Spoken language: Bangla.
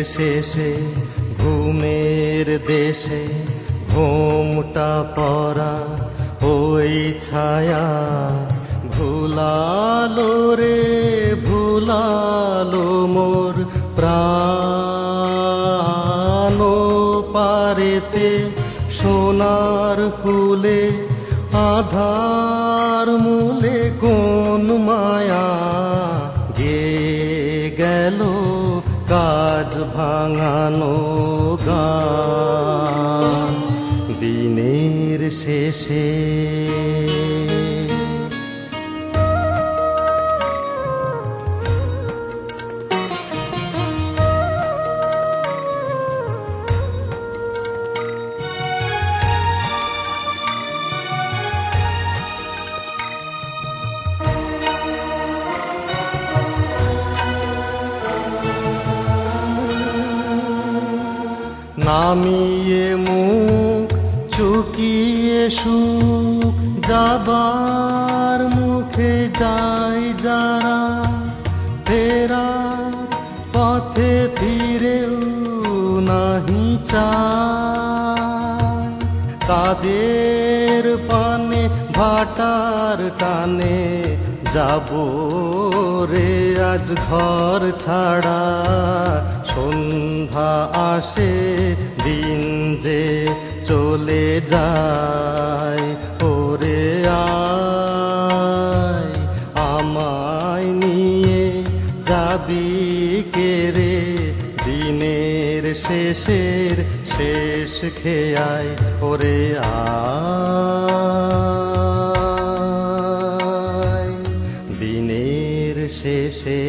শেষে ঘুমের দেশে ঘোমটা পরা ওই ছায়া ভুলালো রে ভুলালো মোর প্রাণ পারেতে সোনার কুলে আধার মূলে কোন মায়া গে গেল কাজ ভাঙানো গান দিনের শেষে। নামিয়ে মুখ চুকিয়ে সুখ যাবার মুখে যায় যারা ফেরার পথে ফিরেও নাহি চায় তাদের পানে ভাটার টানে যাব রে আজ ঘর ছাড়া সন্ধ্যা আসে দিন যে চলে যায় ওরে আয় আমায় নিয়ে যাবি কে রে দিনের শেষের শেষ খেয়ায় ওরে আয় দিনের শেষে।